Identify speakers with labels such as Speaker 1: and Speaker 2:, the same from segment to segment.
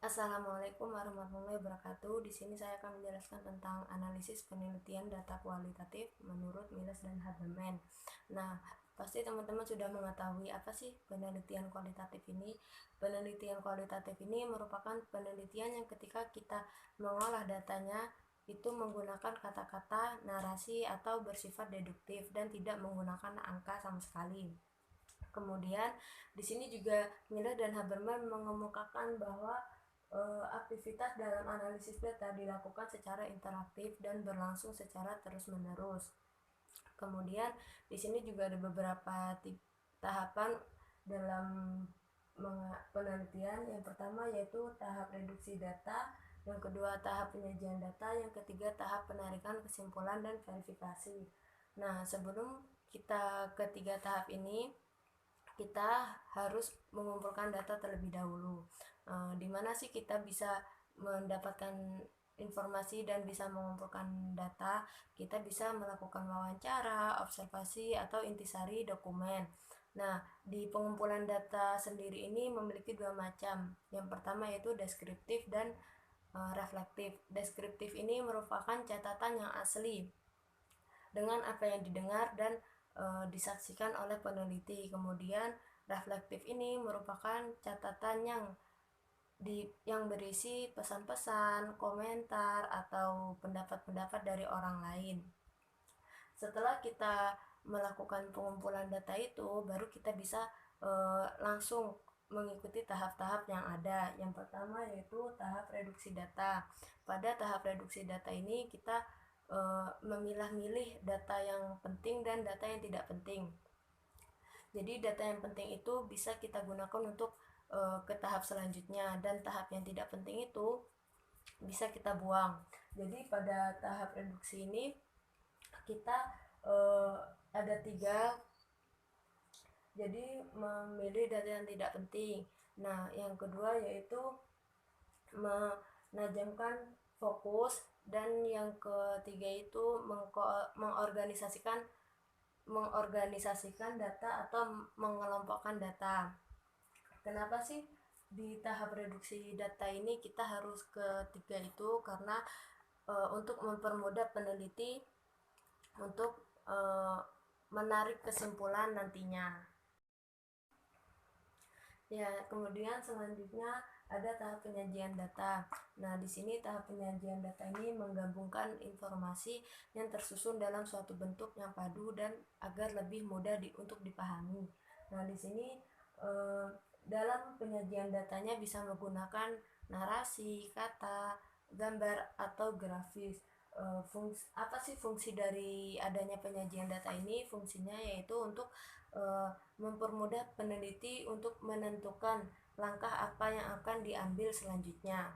Speaker 1: Assalamualaikum warahmatullahi wabarakatuh. Di sini saya akan menjelaskan tentang analisis penelitian data kualitatif menurut Miles dan Haberman. Nah, pasti teman-teman sudah mengetahui apa sih penelitian kualitatif ini. Penelitian kualitatif ini merupakan penelitian yang ketika kita mengolah datanya itu menggunakan kata-kata, narasi, atau bersifat deduktif dan tidak menggunakan angka sama sekali. Kemudian di sini juga Miller dan Haberman mengemukakan bahwa aktivitas dalam analisis data dilakukan secara interaktif dan berlangsung secara terus-menerus. Kemudian di sini juga ada beberapa tahapan dalam penelitian. Yang pertama yaitu tahap reduksi data, yang kedua tahap penyajian data, yang ketiga tahap penarikan kesimpulan dan verifikasi. Nah, sebelum kita ketiga tahap ini, kita harus mengumpulkan data terlebih dahulu. Di mana sih kita bisa mendapatkan informasi dan bisa mengumpulkan data? Kita bisa melakukan wawancara, observasi, atau intisari dokumen. Nah, di pengumpulan data sendiri ini memiliki dua macam. Yang pertama yaitu deskriptif dan reflektif. Deskriptif ini merupakan catatan yang asli dengan apa yang didengar dan disaksikan oleh peneliti. Kemudian reflektif ini merupakan catatan yang berisi pesan-pesan, komentar, atau pendapat-pendapat dari orang lain. Setelah kita melakukan pengumpulan data itu, baru kita bisa langsung mengikuti tahap-tahap yang ada. Yang pertama yaitu tahap reduksi data. Pada tahap reduksi data ini kita memilah-milih data yang penting dan data yang tidak penting. Jadi data yang penting itu bisa kita gunakan untuk ke tahap selanjutnya, dan tahap yang tidak penting itu bisa kita buang. Jadi pada tahap reduksi ini kita ada tiga. Jadi memilih data yang tidak penting. Nah, yang kedua yaitu menajamkan fokus, dan yang ketiga itu mengorganisasikan data atau mengelompokkan data. Kenapa sih di tahap reduksi data ini kita harus ketiga itu? Karena untuk mempermudah peneliti untuk menarik kesimpulan nantinya. Ya, kemudian selanjutnya ada tahap penyajian data. Nah, di sini tahap penyajian data ini menggabungkan informasi yang tersusun dalam suatu bentuk yang padu dan agar lebih mudah untuk dipahami. Nah, di sini dalam penyajian datanya bisa menggunakan narasi, kata, gambar, atau grafis. Apa sih fungsi dari adanya penyajian data ini? Fungsinya yaitu untuk mempermudah peneliti untuk menentukan langkah apa yang akan diambil selanjutnya.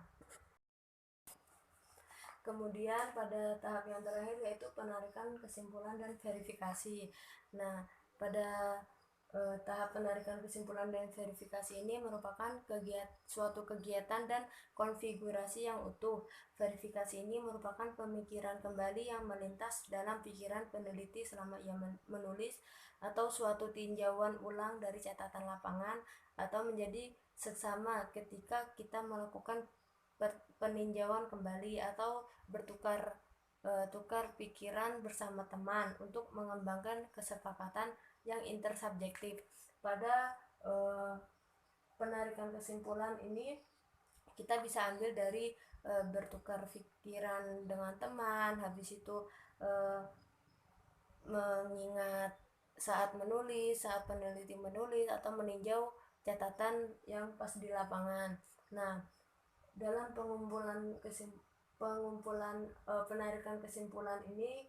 Speaker 1: Kemudian pada tahap yang terakhir yaitu penarikan kesimpulan dan verifikasi. Nah, pada tahap penarikan kesimpulan dan verifikasi ini merupakan suatu kegiatan dan konfigurasi yang utuh. Verifikasi ini merupakan pemikiran kembali yang melintas dalam pikiran peneliti selama ia menulis, atau suatu tinjauan ulang dari catatan lapangan, atau menjadi seksama ketika kita melakukan peninjauan kembali atau tukar pikiran bersama teman untuk mengembangkan kesepakatan yang intersubjektif. Pada penarikan kesimpulan ini kita bisa ambil dari bertukar pikiran dengan teman, habis itu mengingat saat menulis, saat peneliti menulis, atau meninjau catatan yang pas di lapangan. Nah, dalam penarikan kesimpulan ini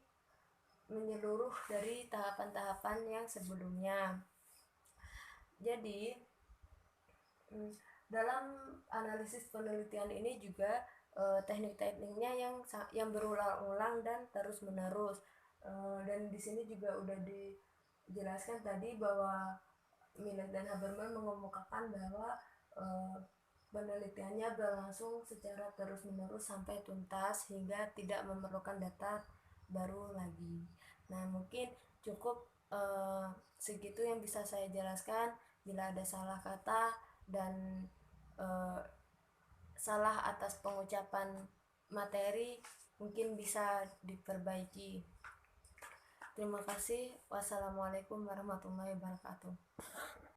Speaker 1: menyeluruh dari tahapan-tahapan yang sebelumnya. Jadi dalam analisis penelitian ini juga teknik-tekniknya yang berulang-ulang dan terus-menerus. Dan di sini juga udah dijelaskan tadi bahwa Miller dan Haberman mengemukakan bahwa penelitiannya berlangsung secara terus-menerus sampai tuntas hingga tidak memerlukan data baru lagi. Nah, mungkin cukup segitu yang bisa saya jelaskan. Bila ada salah kata dan salah atas pengucapan materi mungkin bisa diperbaiki. Terima kasih. Wassalamualaikum warahmatullahi wabarakatuh.